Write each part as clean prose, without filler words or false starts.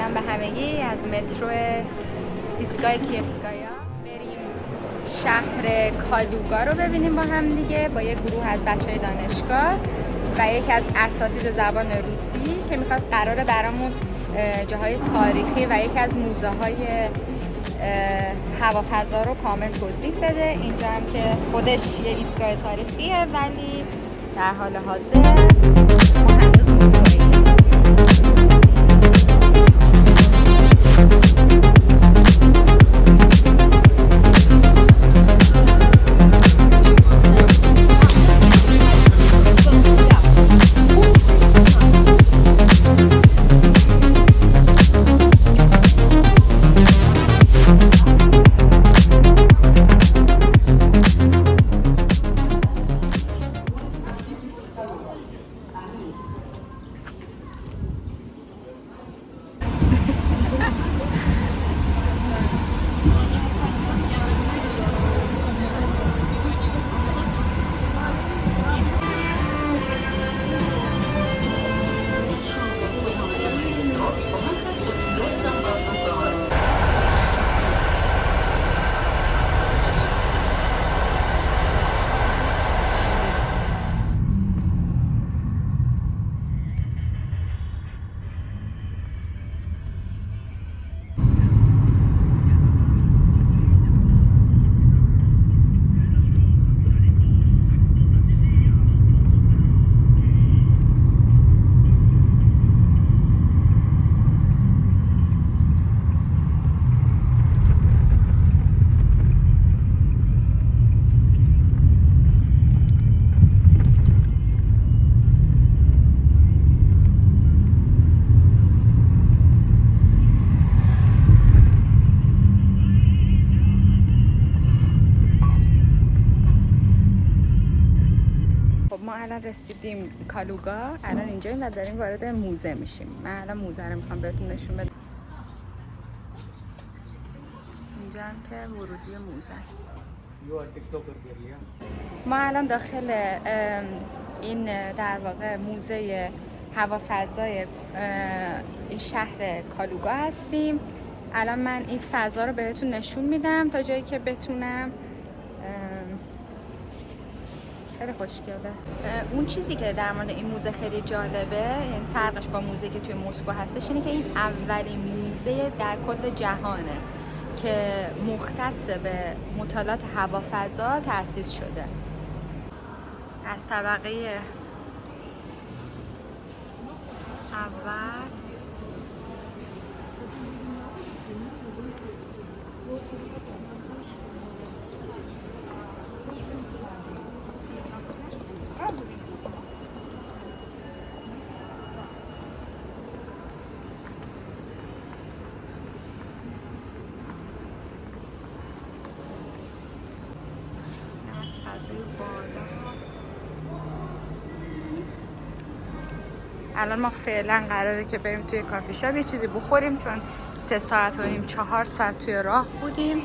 سلام به همگی از مترو ایستگاه کیفسکایا. بریم شهر کالوگا رو ببینیم با هم دیگه، با یک گروه از بچهای دانشگاه و یکی از اساتید زبان روسی که میخواد قراره برامون جاهای تاریخی و یکی از موزه های هوافضا رو کامل توضیح بده. اینجا هم که خودش یه ایستگاه تاریخیه ولی در حال حاضر ما هنوز موزه‌اییم. ما الان رسیدیم کالوگا، الان اینجاییم و داریم وارد موزه میشیم. من الان موزه رو میخوام بهتون نشون بدم. اینجا هم که ورودی موزه است. ما الان داخل این در واقع موزه هوافضای این شهر کالوگا هستیم. الان من این فضا رو بهتون نشون میدم تا جایی که بتونم. خیلی خوشگله. اون چیزی که در مورد این موزه خیلی جالبه، یعنی فرقش با موزه که توی مسکو هستش، اینه که این اولین موزه در کل جهانه که مختص به مطالعات هوافضا تأسیس شده. از طبقه اول از فضای بالا. الان ما فعلا قراره که بریم توی کافی شاپ یه چیزی بخوریم، چون 3 ساعت و نیم 4 ساعت توی راه بودیم.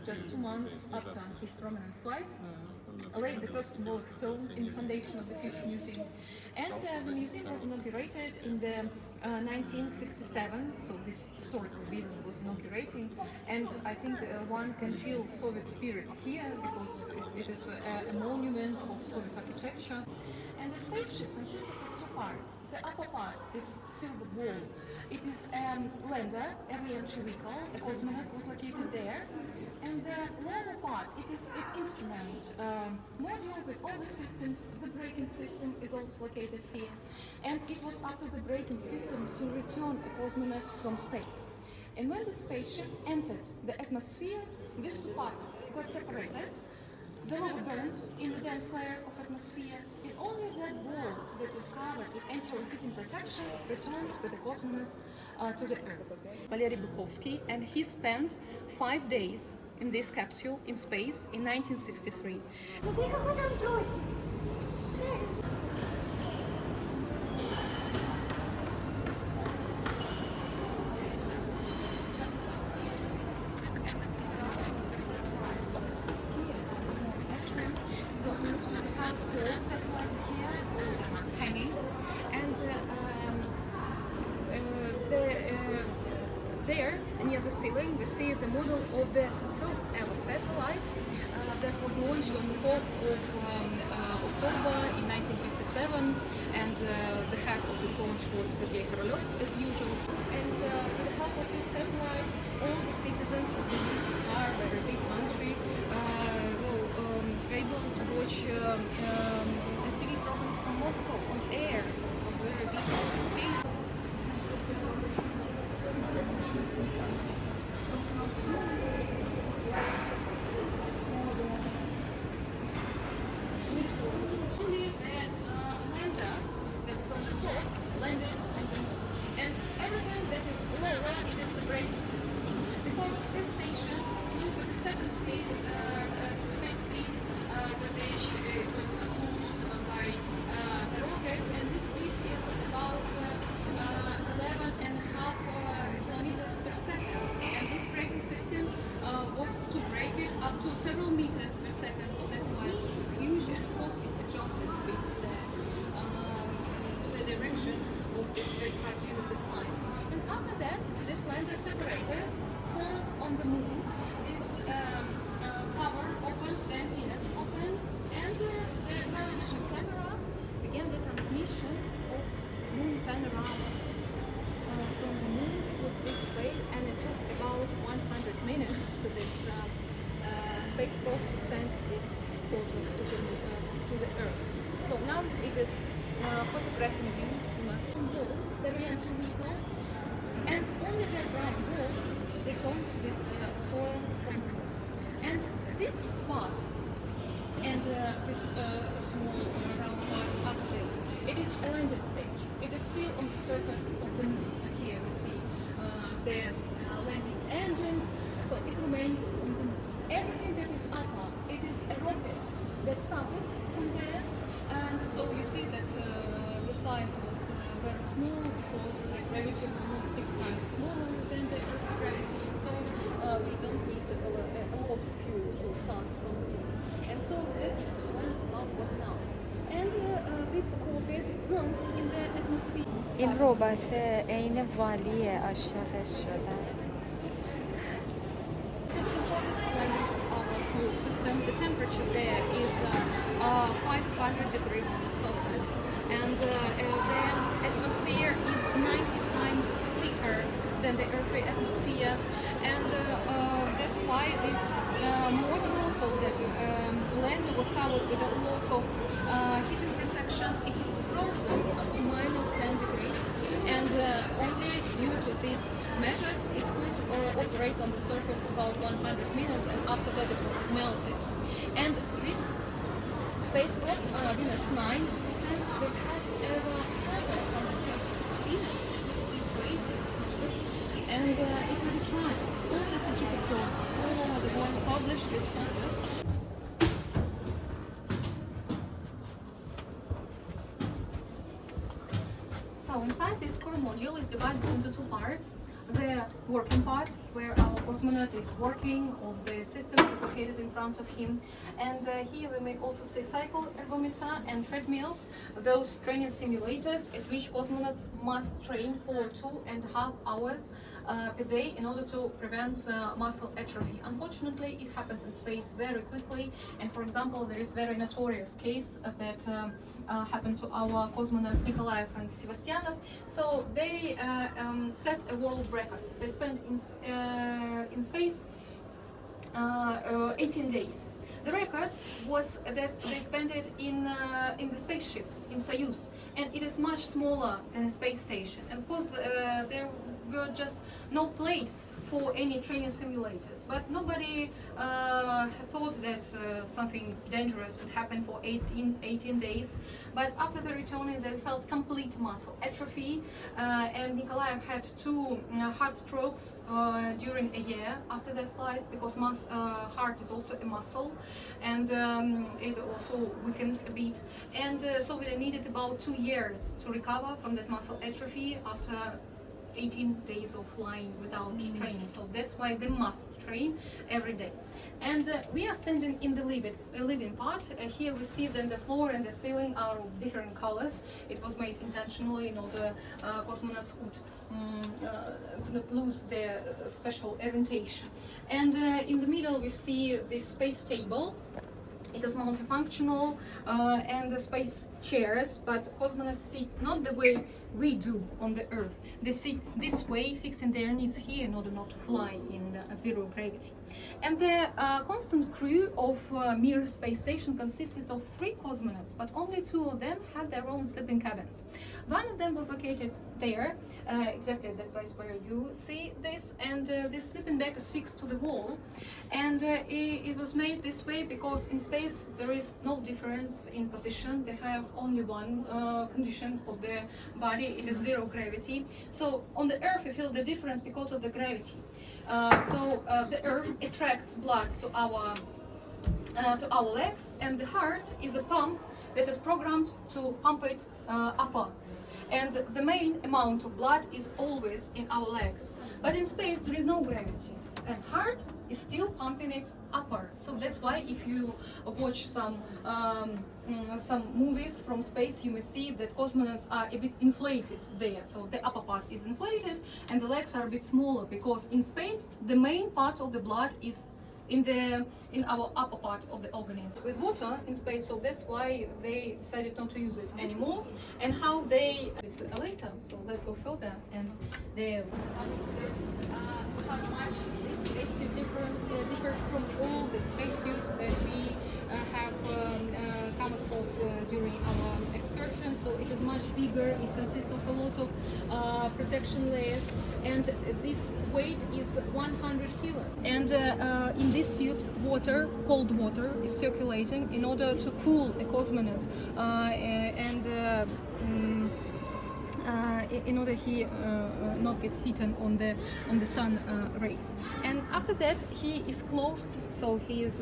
Just 2 months after his prominent flight, laid the first symbolic stone in the foundation of the future museum. And the museum was inaugurated in the 1967, so this historical building was inaugurating. And I think one can feel Soviet spirit here because it is a monument of Soviet architecture. And the spaceship consisted of 2 parts. The upper part, this silver ball, it is a lander, a re-entry vehicle. A cosmonaut was located there. And the lower part, it is an instrument module with all the systems. The braking system is also located here. And it was up to the braking system to return a cosmonaut from space. And when the spaceship entered the atmosphere, these 2 parts got separated. The lower burned in the dense layer of atmosphere, and only that ball that was covered with anti-repeating protection returned with the cosmonaut to the Earth. Valery Bukovsky, and he spent 5 days in this capsule in space in 1963. there, near the ceiling, we see the model of the first ever satellite that was launched on the 4th of October in 1957, and the head of this launch was Kaluga, as usual. And with the help of this satellite, all the citizens of the USSR, a very big country, were able to watch TV programs from Moscow on air, so it was very big occasion. Several meters per second, so that's why it was huge, and of course it adjusted with the direction of the spacecraft during the flight. And after that, this lander separated, fall on the moon, this cover opened, the antennas opened, and the television camera began the transmission of moon panoramas from the moon with this way, and it took about 100 minutes to this spacecraft to send these photos to the Earth. So now it is photographing view the reaction vehicle, and only the brown ball returned with soil from Earth. And this part and this small round part after this, it is a landing stage. It is still on the surface of the moon. Here we see the landing engines, so it remained on the moon. Everything that is upper, it is a rocket that started from there, and so you see that the size was very small because the gravity was 6 times smaller than the Earth's gravity, so we don't need a lot of fuel to start from there. And so that was enough. And this rocket burned in the atmosphere. این ربات عین والیه، عاشقش شدم. Solar system. The temperature there is 500 degrees Celsius, and the atmosphere is 90 times thicker than the Earthly atmosphere, and that's why this module, so that lander was covered with a lot of heating protection. It is frozen up to minus 10 degrees, and only due to these measures it could operate on the surface about 100 minutes, and after that it was melted. And this spacecraft, Venus 9, sent the first ever photos from the surface of Venus this way, and it was a triumph. All the scientific journals all over the world published these photos. So inside this core module is divided into two parts. The working part, where our cosmonaut is working, of the system is located in front of him. And here we may also see cycle ergometer and treadmills, those training simulators at which cosmonauts must train for 2.5 hours per day in order to prevent muscle atrophy. Unfortunately, it happens in space very quickly, and for example, there is very notorious case that happened to our cosmonauts Nikolaev and Sebastianov. So they set a world record. They spent in space 18 days. The record was that they spent it in the spaceship, in Soyuz, and it is much smaller than a space station. And of course, there were just no place for any training simulators, but nobody thought that something dangerous would happen for 18 days. But after the returning, they felt complete muscle atrophy, and Nikolaev had 2 heart strokes during a year after that flight, because heart is also a muscle, and it also weakened a bit. And so we needed about 2 years to recover from that muscle atrophy after 18 days of flying without training. So that's why they must train every day. And we are standing in the living part. Here we see then the floor and the ceiling are of different colors. It was made intentionally in order cosmonauts could not lose their special orientation. And in the middle we see this space table. It is multifunctional and the space chairs, but cosmonauts sit not the way we do on the Earth. They sit this way, fixing their knees here in order not to fly in zero gravity. And the constant crew of Mir space station consisted of 3 cosmonauts, but only 2 of them had their own sleeping cabins. One of them was located there, exactly at that place where you see this, and this sleeping bag is fixed to the wall. And it was made this way because in space there is no difference in position. They have only one condition of the body, it is zero gravity. So on the Earth you feel the difference because of the gravity. The Earth attracts blood to our legs, and the heart is a pump that is programmed to pump it upper. And the main amount of blood is always in our legs. But in space there is no gravity, and heart is still pumping it upper. So that's why if you watch some movies from space, you may see that cosmonauts are a bit inflated there. So the upper part is inflated and the legs are a bit smaller, because in space the main part of the blood is in our upper part of the organism with water in space. So that's why they decided not to use it anymore. And how they later. So let's go further. And how much this spacesuit differs from all the spacesuits that we have come across during our excursion. So it is much bigger. It consists of a lot of protection layers, and this weight is 100 kilos. And in these tubes, cold water is circulating in order to cool a cosmonaut in order he not get hidden on the sun rays. And after that he is closed, so he is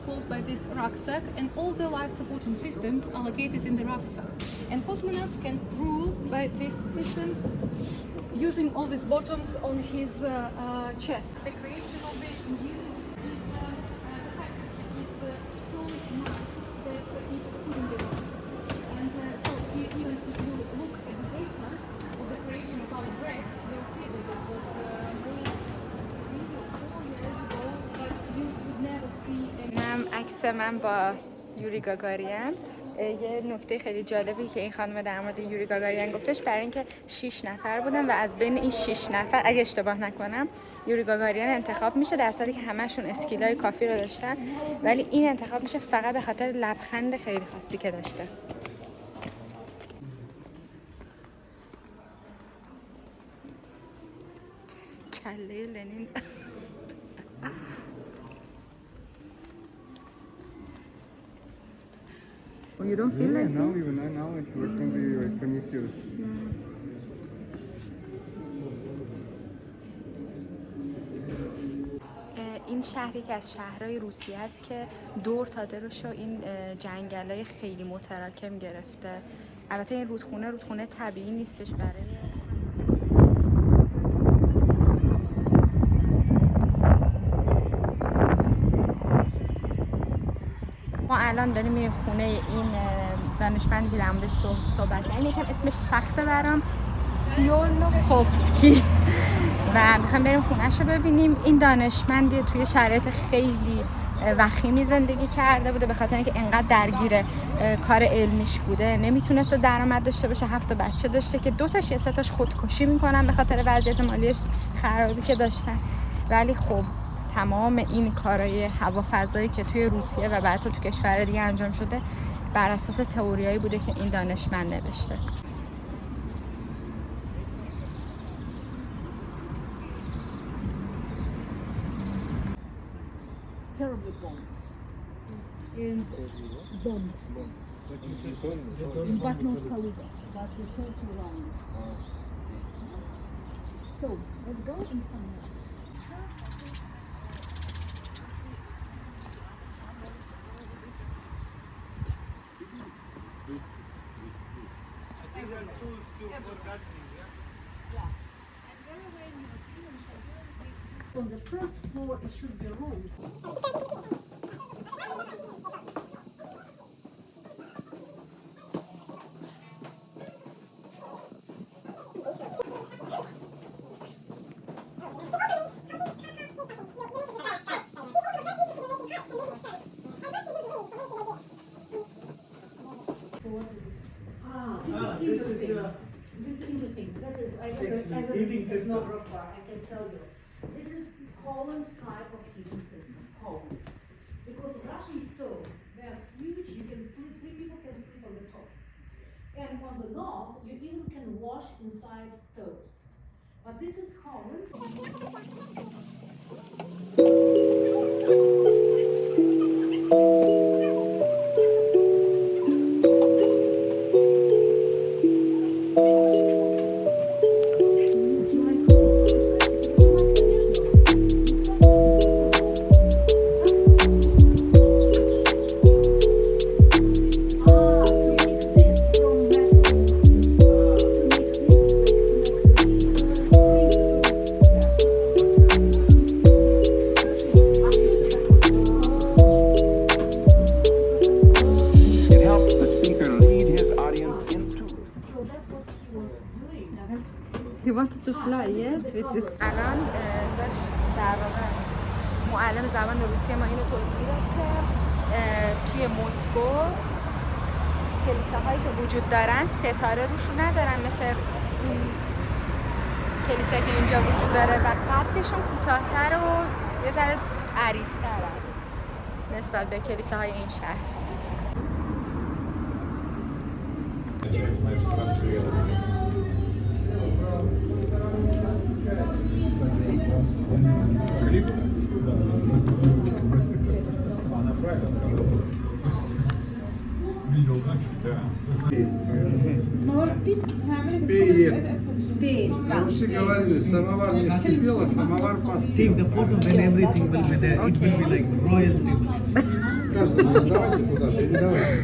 closed by this rucksack, and all the life supporting systems are located in the rucksack. And cosmonauts can rule by these systems using all these buttons on his chest. The creation of the news is the fact is so nice that it couldn't be wrong. And so even if you look at the data of the creation of our brain, you'll see that it was made 3 or 4 years ago, but you would never see any. عکس من با یوری گاگاریان. یه نکته خیلی جالبی که این خانم در مورد یوری گاگاریان گفتش، برای اینکه 6 نفر بودن و از بین این 6 نفر اگه اشتباه نکنم یوری گاگاریان انتخاب میشه، در حالی که همشون اسکیلای کافی رو داشتن، ولی این انتخاب میشه فقط به خاطر لبخند خیلی خاصی که داشته. کله لنین. You don't feel like now this? even now it's working very promiscuous. این شهری که از شهرهای روسیه است که دور تا دورش رو این جنگلای خیلی متراکم گرفته. البته این رودخونه طبیعی نیستش، برای ما الان داریم میریم خونه این دانشمندی که در موردش صحبت کردیم. یکم اسمش سخته برام، فیولوکوفسکی، و میخوام بریم خونه‌ش رو ببینیم. این دانشمندی توی شرایط خیلی وخیمی زندگی کرده بوده، به خاطر اینکه انقدر درگیر کار علمیش بوده نمیتونسته درآمد داشته باشه. 7 بچه داشته که 2 تاش یا 3 تاش خودکشی میکنن به خاطر وضعیت مالیش خرابی که داشتن. ولی خب تمام این کارهای هوافضایی که توی روسیه و بعد تو کشور دیگه انجام شده بر اساس تئوریایی بوده که این دانشمند نوشته. Terribly bombed. And bombed. But not Kaluga, but the church around. So, let's go and find out. On the first floor, it should be rooms. This is interesting. That is, I guess, as an ethnographer, I can tell you. This is Poland's type of heating system, Poland. Because Russian stoves, they are huge, you can sleep, 3 people can sleep on the top. And on the north, you even can wash inside stoves. But this is Poland. He wanted to fly, yes, with this. الان داشت در واقع معلم زبان روسیه ما اینو توضیح داد که توی مسکو کلیساهایی که وجود دارن ستاره روشون ندارن مثل این کلیسایی که اینجا وجود داره و قدشون کوتاه‌تر و یه ذره عریض‌ترن نسبت به کلیساهای این شهر. Самовар спит? Пеет. Спит. Мы все говорили, самовар не скипел, а самовар поспел. Take the photo when everything will be there. It will be like royalty. Каждому раздавайте куда, передавайте.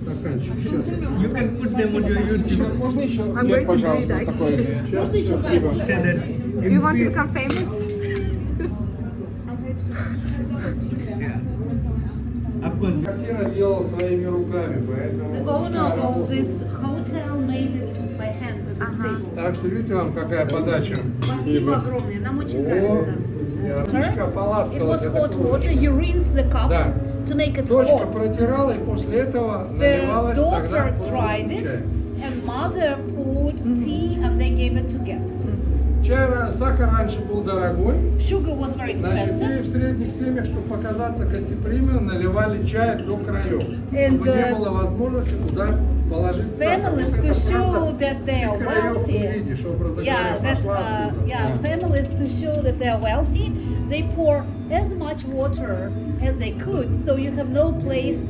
Стаканчик. Сейчас. You can put them on your YouTube. Можно еще? I'm going to do it Такой. actually. Сейчас, спасибо. Share that. Do you want to become famous? Yeah. Of course. Квартира делал своими руками, поэтому... The owner of this hotel made it by hand to this table. Так что видите вам какая подача. Спасибо огромное, нам очень нравится. Птичка It поласкалась. was это hot круто. water, you rinse the cup Да. to make it Дочка hot. протирала, и после этого The наливалась daughter тогда tried чай. it, and mother poured tea and they gave it to guests. Сахар раньше был дорогой. Sugar was very Значит, expensive. в средних семьях, чтобы показаться гостеприимным, наливали чай до краев. And, Чтобы не было возможности туда положить сахар. Families Вот to это show просто that they are и краев wealthy. увидишь, образно Yeah, говоря, that, пошла оттуда. families to show that they are wealthy, they pour as much water as they could, so you have no place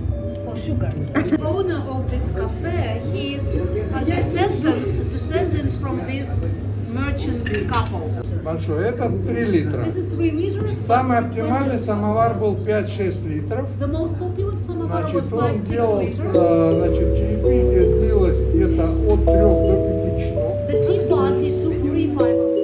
for sugar. The owner of this cafe, he is a descendant from this merchant couple. Большой. Это 3 литра. This is 3 liters. Самый оптимальный самовар был 5-6 литров. The most popular samovar was Значит, он 5-6 делал, liters. значит, чаепитие длилось где-то от 3 до 5 часов. The tea party took 3-5 hours.